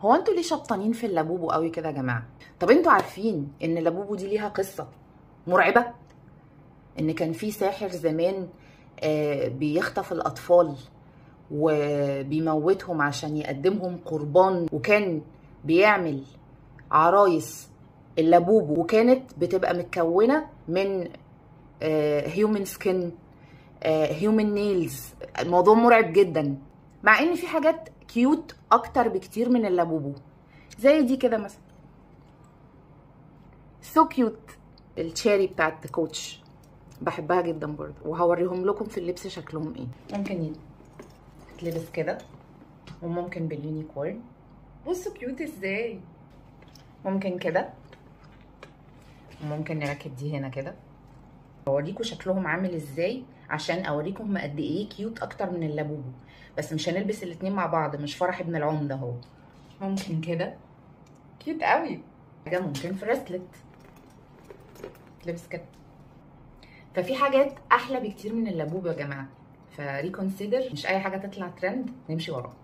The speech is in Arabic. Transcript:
هو انتوا ليه شبطانين في اللابوبو قوي كده يا جماعه؟ طب انتوا عارفين ان اللابوبو دي ليها قصه مرعبه؟ ان كان في ساحر زمان بيخطف الاطفال وبيموتهم عشان يقدمهم قربان، وكان بيعمل عرايس اللابوبو، وكانت بتبقى متكونه من هيومن سكين، هيومن نيلز. الموضوع مرعب جدا، مع ان في حاجات كيوت اكتر بكتير من اللابوبو، زي دي كده مثلا، سو كيوت. التشيري بتاعت كوتش بحبها جدا برضه، وهوريهم لكم في اللبس شكلهم ايه. ممكن يتلبس كده، وممكن باليونيكورن. بصوا كيوت ازاي. ممكن كده، وممكن نركب دي هنا كده. اوريكم شكلهم عامل ازاي عشان اوريكم قد ايه كيوت اكتر من اللابوبو. بس مش هنلبس الاتنين مع بعض، مش فرح ابن العمده اهو. ممكن كده، كيوت قوي. حاجه ممكن في راسلت تلبس كده. ففي حاجات احلى بكتير من اللابوبو يا جماعه، فريكونسيدر. مش اي حاجه تطلع ترند نمشي وراها.